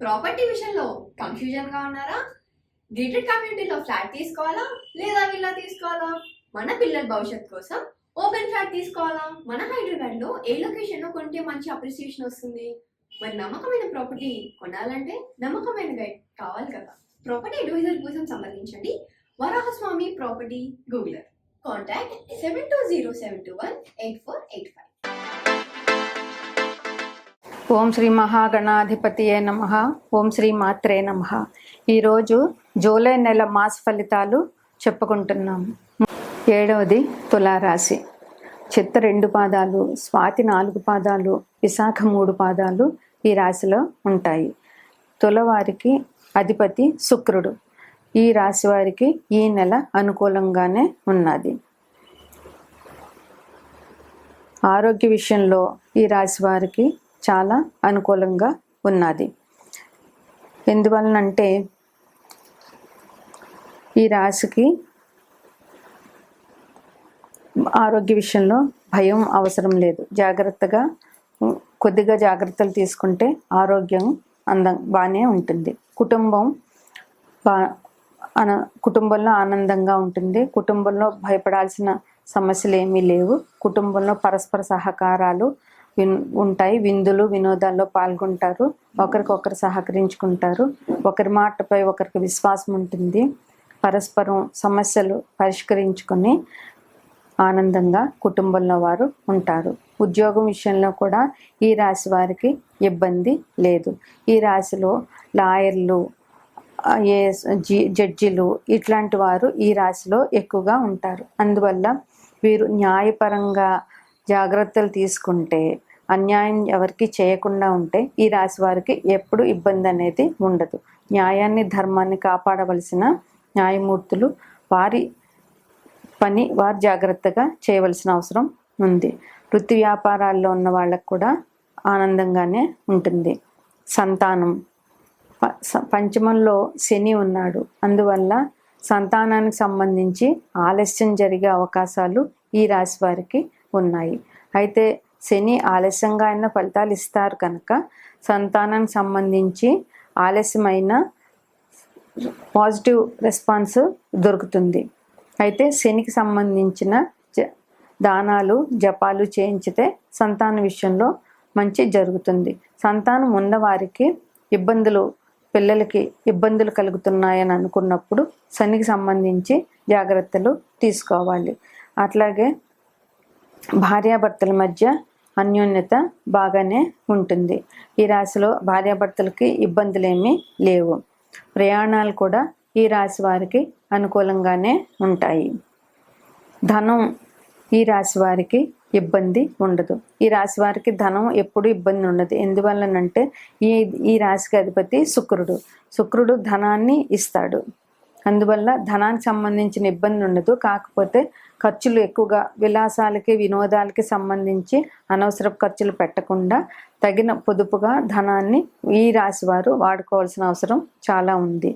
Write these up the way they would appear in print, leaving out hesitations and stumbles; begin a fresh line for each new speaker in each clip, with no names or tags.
Property విషయంలో confusion గా ఉన్నారా? గేటెడ్ కమ్యూనిటీలో ఫ్లాట్ తీసుకోవాలా లేదా విల్లా తీసుకోవాలా? మన పిల్లల భవిష్యత్ కోసం ఓపెన్ ఫ్లాట్ తీసుకోవాలా? మన హైదరాబాద్ లో ఏ లొకేషన్ లో కొంటే మంచి అప్రిసియేషన్ వస్తుంది? మరి నమ్మకమైన ప్రాపర్టీ కొనాలంటే నమ్మకమైన గైడ్ కావాలి కదా. ప్రాపర్టీ అడ్వైజర్ కోసం సంబంధించండి వరాహస్వామి ప్రాపర్టీ గూగులర్. కాంటాక్ట్ 7207218485.
ఓం శ్రీ మహాగణాధిపతియే నమః. ఓం శ్రీ మాత్రే నమః. ఈరోజు జూలై నెల మాస ఫలితాలు చెప్పుకుంటున్నాము. 7వది తులారాశి. చిత్త 2 పాదాలు, స్వాతి 4 పాదాలు, విశాఖ 3 పాదాలు ఈ రాశిలో ఉంటాయి. తులవారికి అధిపతి శుక్రుడు. ఈ రాశి వారికి ఈ నెల అనుకూలంగానే ఉన్నది. ఆరోగ్య విషయంలో ఈ రాశి వారికి చాలా అనుకూలంగా ఉన్నది. ఎందువలనంటే ఈ రాశికి ఆరోగ్య విషయంలో భయం అవసరం లేదు. కొద్దిగా జాగ్రత్తలు తీసుకుంటే ఆరోగ్యం బాగానే ఉంటుంది. కుటుంబంలో ఆనందంగా ఉంటుంది. కుటుంబంలో భయపడాల్సిన సమస్యలు ఏమీ లేవు. కుటుంబంలో పరస్పర సహకారాలు ఉంటాయి. విందులు వినోదాల్లో పాల్గొంటారు. ఒకరికొకరు సహకరించుకుంటారు. ఒకరి మాటపై ఒకరికి విశ్వాసం ఉంటుంది. పరస్పరం సమస్యలు పరిష్కరించుకొని ఆనందంగా కుటుంబంలో వారు ఉంటారు. ఉద్యోగం విషయంలో కూడా ఈ రాశి వారికి ఇబ్బంది లేదు. ఈ రాశిలో లాయర్లు, జడ్జిలు ఇట్లాంటి వారు ఈ రాశిలో ఎక్కువగా ఉంటారు. అందువల్ల వీరు న్యాయపరంగా జాగ్రత్తలు తీసుకుంటే, అన్యాయం ఎవరికి చేయకుండా ఉంటే ఈ రాశి వారికి ఎప్పుడు ఇబ్బంది అనేది ఉండదు. న్యాయాన్ని ధర్మాన్ని కాపాడవలసిన న్యాయమూర్తులు వారి పని వారు జాగ్రత్తగా చేయవలసిన అవసరం ఉంది. వృత్తి వ్యాపారాల్లో ఉన్న వాళ్ళకు కూడా ఆనందంగానే ఉంటుంది. సంతానం పంచమంలో శని ఉన్నాడు. అందువల్ల సంతానానికి సంబంధించి ఆలస్యం జరిగే అవకాశాలు ఈ రాశి వారికి ఉన్నాయి. అయితే శని ఆలస్యంగా అయిన ఫలితాలు ఇస్తారు కనుక సంతానానికి సంబంధించి ఆలస్యమైన పాజిటివ్ రెస్పాన్స్ దొరుకుతుంది. అయితే శనికి సంబంధించిన దానాలు జపాలు చేయించితే సంతాన విషయంలో మంచి జరుగుతుంది. సంతానం ఉన్నవారికి పిల్లలకి ఇబ్బందులు కలుగుతున్నాయని అనుకున్నప్పుడు శనికి సంబంధించి జాగ్రత్తలు తీసుకోవాలి. అట్లాగే భార్యాభర్తల మధ్య అన్యోన్యత బాగానే ఉంటుంది. ఈ రాశిలో భార్యాభర్తలకి ఇబ్బందులు ఏమీ లేవు. ప్రయాణాలు కూడా ఈ రాశి వారికి అనుకూలంగానే ఉంటాయి. ధనం ఈ రాశి వారికి ఇబ్బంది ఉండదు. ఈ రాశి వారికి ధనం ఎప్పుడు ఇబ్బంది ఉండదు. ఎందువల్లనంటే ఈ రాశికి అధిపతి శుక్రుడు ధనాన్ని ఇస్తాడు. అందువల్ల ధనానికి సంబంధించిన ఇబ్బంది ఉండదు. కాకపోతే ఖర్చులు ఎక్కువగా విలాసాలకి వినోదాలకి సంబంధించి అనవసరపు ఖర్చులు పెట్టకుండా తగిన పొదుపుగా ధనాన్ని ఈ రాశి వారు వాడుకోవాల్సిన అవసరం చాలా ఉంది.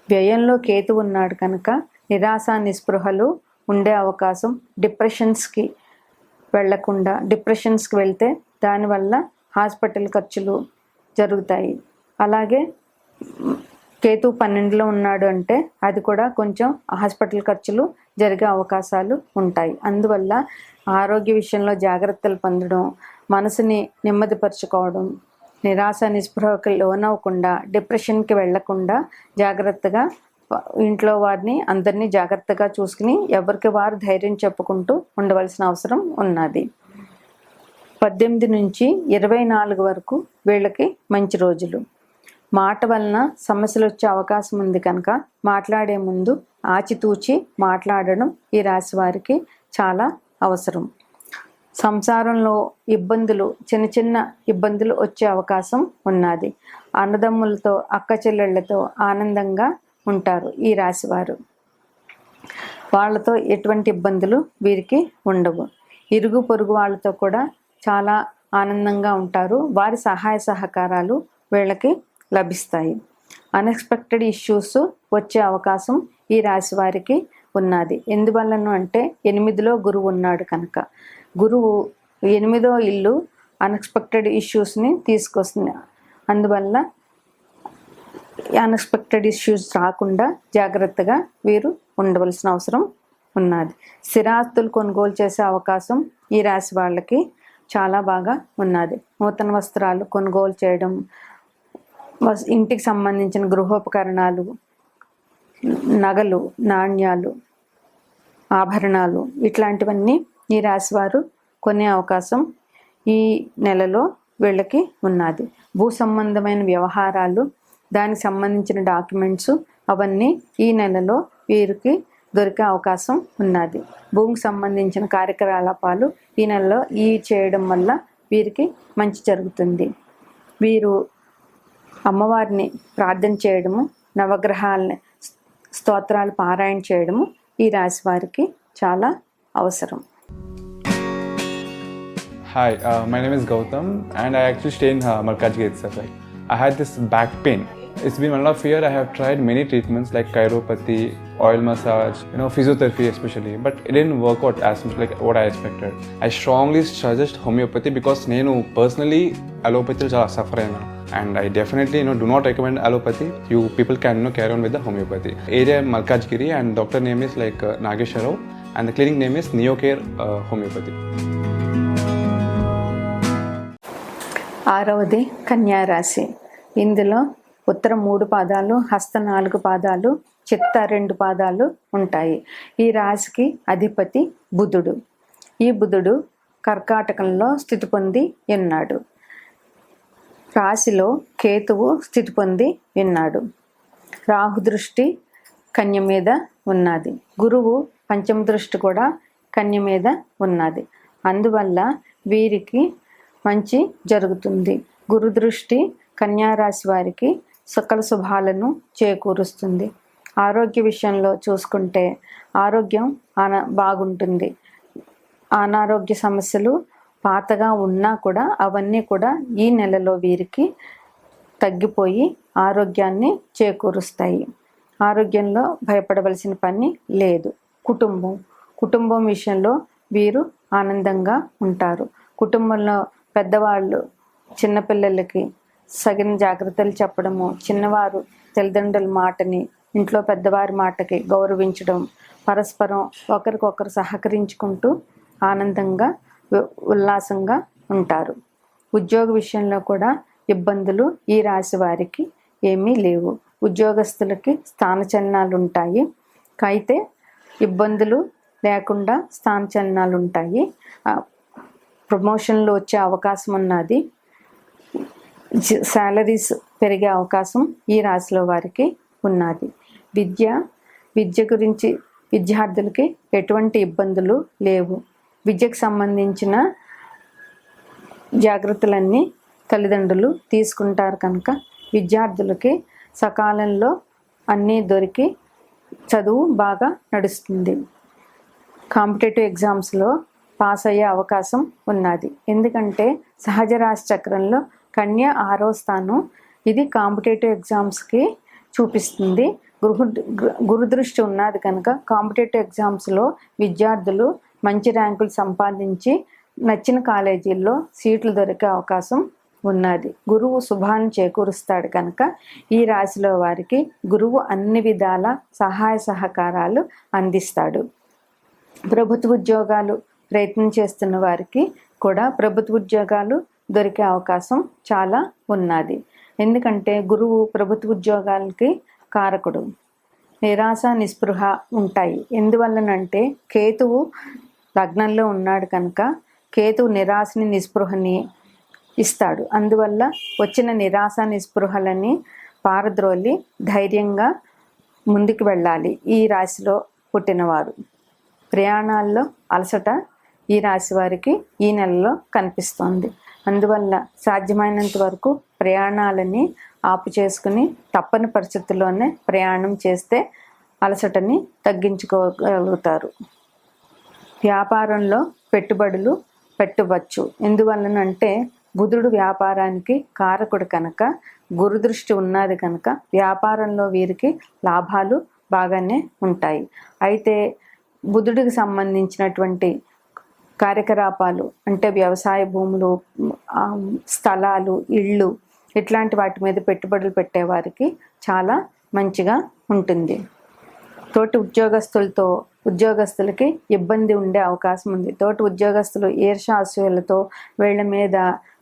వ్యయంలో కేతు ఉన్నాడు కనుక నిరాశ నిస్పృహలు ఉండే అవకాశం, డిప్రెషన్స్కి వెళ్తే దానివల్ల హాస్పిటల్ ఖర్చులు జరుగుతాయి. అలాగే కేతు 12లో ఉన్నాడు అంటే అది కూడా కొంచెం హాస్పిటల్ ఖర్చులు జరిగే అవకాశాలు ఉంటాయి. అందువల్ల ఆరోగ్య విషయంలో జాగ్రత్తలు పొందడం, మనసుని నెమ్మదిపరచుకోవడం, నిరాశ నిస్పృహకి లోనవ్వకుండా డిప్రెషన్కి వెళ్లకుండా జాగ్రత్తగా ఇంట్లో వారిని అందరినీ జాగ్రత్తగా చూసుకుని ఎవరికి వారు ధైర్యం చెప్పుకుంటూ ఉండవలసిన అవసరం ఉన్నది. 18 నుంచి 24 వరకు వీళ్ళకి మంచి రోజులు. మాట వలన సమస్యలు వచ్చే అవకాశం ఉంది కనుక మాట్లాడే ముందు ఆచితూచి మాట్లాడడం ఈ రాశి వారికి చాలా అవసరం. సంసారంలో చిన్న చిన్న ఇబ్బందులు వచ్చే అవకాశం ఉన్నది. అన్నదమ్ములతో అక్క చెల్లెళ్లతో ఆనందంగా ఉంటారు ఈ రాశివారు. వాళ్ళతో ఎటువంటి ఇబ్బందులు వీరికి ఉండవు. ఇరుగు పొరుగు వాళ్ళతో కూడా చాలా ఆనందంగా ఉంటారు. వారి సహాయ సహకారాలు వీళ్ళకి లభిస్తాయి. అన్ఎక్స్పెక్టెడ్ ఇష్యూస్ వచ్చే అవకాశం ఈ రాశి వారికి ఉన్నది. ఎందువల్లను అంటే 8లో గురువు ఉన్నాడు కనుక. గురువు 8వ ఇల్లు అన్ఎక్స్పెక్టెడ్ ఇష్యూస్ని తీసుకొస్తుంది. అందువల్ల అన్ఎక్స్పెక్టెడ్ ఇష్యూస్ రాకుండా జాగ్రత్తగా వీరు ఉండవలసిన అవసరం ఉన్నది. స్థిరాస్తులు కొనుగోలు చేసే అవకాశం ఈ రాశి వాళ్ళకి చాలా బాగా ఉన్నది. నూతన వస్త్రాలు కొనుగోలు చేయడం, ఇంటికి సంబంధించిన గృహోపకరణాలు, నగలు, నాణ్యాలు, ఆభరణాలు ఇట్లాంటివన్నీ ఈ రాశి వారు కొనే అవకాశం ఈ నెలలో వీళ్ళకి ఉన్నది. భూ సంబంధమైన వ్యవహారాలు, దానికి సంబంధించిన డాక్యుమెంట్స్ అవన్నీ ఈ నెలలో వీరికి దొరికే అవకాశం ఉన్నది. భూమికి సంబంధించిన కార్యకలాపాలు ఈ నెలలో చేయడం వల్ల వీరికి మంచి జరుగుతుంది. వీరు అమ్మవారిని ప్రార్థన చేయడము, నవగ్రహాలని స్తోత్రాలు పారాయణ చేయడము ఈ రాశి వారికి చాలా అవసరం.
Hi, my name is Gautam and I actually stay in Malkajgiri itself. I had this back pain. It's been 1.5 years. I have tried many treatments like chiropathy, oil massage, physiotherapy especially, but it didn't work out as much like what I expected. I strongly suggest homeopathy because నేను personally allopathy చాలా suffer అయినా, and I definitely do not recommend allopathy. You people can carry on with the homeopathy. Area Malkajgiri and doctor name is like Nageshwar Rao and the clinic name is Neocare Homeopathy.
6వది కన్యా రాశి. ఇందులో ఉత్తర 3 పాదాలు, హస్త 4 పాదాలు, చిత్త 2 పాదాలు ఉంటాయి. ఈ రాశికి అధిపతి బుధుడు. ఈ బుధుడు కర్కాటకంలో స్థితి పొంది ఉన్నాడు. రాశిలో కేతువు స్థితి పొంది ఉన్నాడు. రాహు దృష్టి కన్య మీద ఉన్నది. గురువు పంచమ దృష్టి కూడా కన్య మీద ఉన్నది. అందువల్ల వీరికి మంచి జరుగుతుంది. గురు దృష్టి కన్యా రాశి వారికి సకల శుభాలను చేకూరుస్తుంది. ఆరోగ్య విషయంలో చూసుకుంటే ఆరోగ్యం బాగుంటుంది. అనారోగ్య సమస్యలు పాతగా ఉన్నా కూడా అవన్నీ కూడా ఈ నెలలో వీరికి తగ్గిపోయి ఆరోగ్యాన్ని చేకూరుస్తాయి. ఆరోగ్యంలో భయపడవలసిన పని లేదు. కుటుంబం విషయంలో వీరు ఆనందంగా ఉంటారు. కుటుంబంలో పెద్దవాళ్ళు చిన్నపిల్లలకి సగిన జాగ్రత్తలు చెప్పడము, చిన్నవారు తల్లిదండ్రుల మాటని, ఇంట్లో పెద్దవారి మాటకి గౌరవించడం, పరస్పరం ఒకరికొకరు సహకరించుకుంటూ ఆనందంగా ఉల్లాసంగా ఉంటారు. ఉద్యోగ విషయంలో కూడా ఇబ్బందులు ఈ రాశి వారికి ఏమీ లేవు. ఉద్యోగస్తులకి స్థానచలనాలు ఉంటాయి. అయితే ఇబ్బందులు లేకుండా స్థానచలనాలు ఉంటాయి. ప్రమోషన్లు వచ్చే అవకాశం ఉన్నది. శాలరీస్ పెరిగే అవకాశం ఈ రాశిలో వారికి ఉన్నది. విద్య గురించి విద్యార్థులకి ఎటువంటి ఇబ్బందులు లేవు. విద్యకు సంబంధించిన జాగ్రత్తలన్నీ తల్లిదండ్రులు తీసుకుంటారు కనుక విద్యార్థులకి సకాలంలో అన్నీ దొరికి చదువు బాగా నడుస్తుంది. కాంపిటేటివ్ ఎగ్జామ్స్లో పాస్ అయ్యే అవకాశం ఉన్నది. ఎందుకంటే సహజ రాశి చక్రంలో కన్య 6వ స్థానం. ఇది కాంపిటేటివ్ ఎగ్జామ్స్కి చూపిస్తుంది. గురుదృష్టి ఉన్నది కనుక కాంపిటేటివ్ ఎగ్జామ్స్లో విద్యార్థులు మంచి ర్యాంకులు సంపాదించి నచ్చిన కాలేజీల్లో సీట్లు దొరికే అవకాశం ఉన్నది. గురువు శుభాన్ని చేకూరుస్తాడు కనుక ఈ రాశిలో వారికి గురువు అన్ని విధాల సహాయ సహకారాలు అందిస్తాడు. ప్రభుత్వ ఉద్యోగాలు ప్రయత్నం చేస్తున్న వారికి కూడా ప్రభుత్వ ఉద్యోగాలు దొరికే అవకాశం చాలా ఉన్నది. ఎందుకంటే గురువు ప్రభుత్వ ఉద్యోగాలకి కారకుడు. నిరాశ నిస్పృహ ఉంటాయి. ఎందువల్లనంటే కేతువు లగ్నంలో ఉన్నాడు కనుక కేతువు నిరాశని నిస్పృహని ఇస్తాడు. అందువల్ల వచ్చిన నిరాశ నిస్పృహలని పారద్రోలి ధైర్యంగా ముందుకు వెళ్ళాలి ఈ రాశిలో పుట్టినవారు. ప్రయాణాల్లో అలసట ఈ రాశి వారికి ఈ నెలలో కనిపిస్తోంది. అందువల్ల సాధ్యమైనంత వరకు ప్రయాణాలని ఆపు చేసుకుని తప్పని పరిస్థితుల్లోనే ప్రయాణం చేస్తే అలసటని తగ్గించుకోగలుగుతారు. వ్యాపారంలో పెట్టుబడులు పెట్టవచ్చు. ఎందువల్లనంటే బుధుడు వ్యాపారానికి కారకుడు కనుక గురుదృష్టి ఉన్నది కనుక వ్యాపారంలో వీరికి లాభాలు బాగానే ఉంటాయి. అయితే బుధుడికి సంబంధించినటువంటి కార్యకలాపాలు అంటే వ్యవసాయ భూములు, స్థలాలు, ఇళ్ళు ఇట్లాంటి వాటి మీద పెట్టుబడులు పెట్టేవారికి చాలా మంచిగా ఉంటుంది. తోటి ఉద్యోగస్తులకి ఇబ్బంది ఉండే అవకాశం ఉంది. తోటి ఉద్యోగస్తులు ఈర్ష్య అసూయలతో వీళ్ళ మీద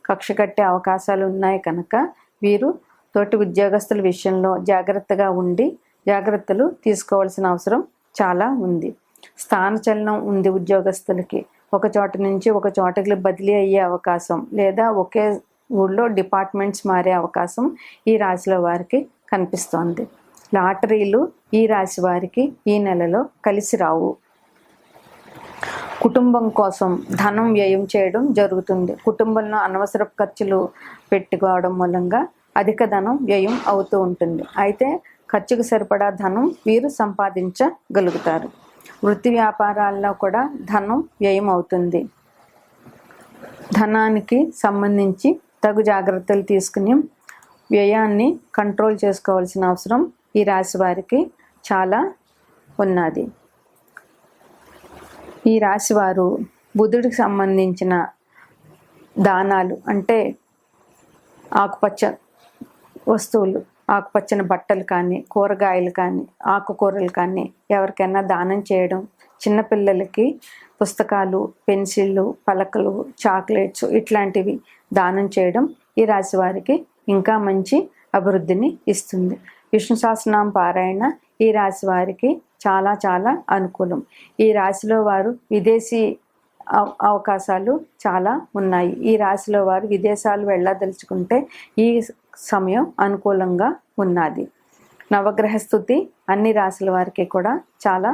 కక్ష కట్టే అవకాశాలు ఉన్నాయి కనుక వీరు తోటి ఉద్యోగస్తుల విషయంలో జాగ్రత్తగా ఉండి జాగ్రత్తలు తీసుకోవాల్సిన అవసరం చాలా ఉంది. స్థానచలనం ఉంది ఉద్యోగస్తులకి. ఒక చోట నుంచి ఒక చోటకి బదిలీ అయ్యే అవకాశం లేదా ఒకే ఊళ్ళో డిపార్ట్మెంట్స్ మారే అవకాశం ఈ రాశిలో వారికి కనిపిస్తోంది. లాటరీలు ఈ రాశి వారికి ఈ నెలలో కలిసి రావు. కుటుంబం కోసం ధనం వ్యయం చేయడం జరుగుతుంది. కుటుంబంలో అనవసర ఖర్చులు పెట్టుకోవడం మూలంగా అధిక ధనం వ్యయం అవుతూ ఉంటుంది. అయితే ఖర్చుకు సరిపడా ధనం వీరు సంపాదించగలుగుతారు. వృత్తి వ్యాపారాల్లో కూడా ధనం వ్యయం అవుతుంది. ధనానికి సంబంధించి తగు జాగ్రత్తలు తీసుకుని వ్యయాన్ని కంట్రోల్ చేసుకోవాల్సిన అవసరం ఈ రాశి వారికి చాలా ఉన్నది. ఈ రాశి వారు బుధుడికి సంబంధించిన దానాలు అంటే ఆకుపచ్చ వస్తువులు, ఆకుపచ్చని బట్టలు కానీ, కూరగాయలు కానీ, ఆకుకూరలు కానీ ఎవరికైనా దానం చేయడం, చిన్నపిల్లలకి పుస్తకాలు, పెన్సిళ్ళు, పలకలు, చాక్లెట్స్ ఇట్లాంటివి దానం చేయడం ఈ రాశి వారికి ఇంకా మంచి అభివృద్ధిని ఇస్తుంది. విష్ణు సహస్రనామ పారాయణ ఈ రాశి వారికి చాలా చాలా అనుకూలం. ఈ రాశిలో వారు విదేశీ అవకాశాలు చాలా ఉన్నాయి. ఈ రాశిలో వారు విదేశాలు వెళ్ళదలుచుకుంటే ఈ సమయం అనుకూలంగా ఉన్నది. నవగ్రహ స్థుతి అన్ని రాశుల వారికి కూడా చాలా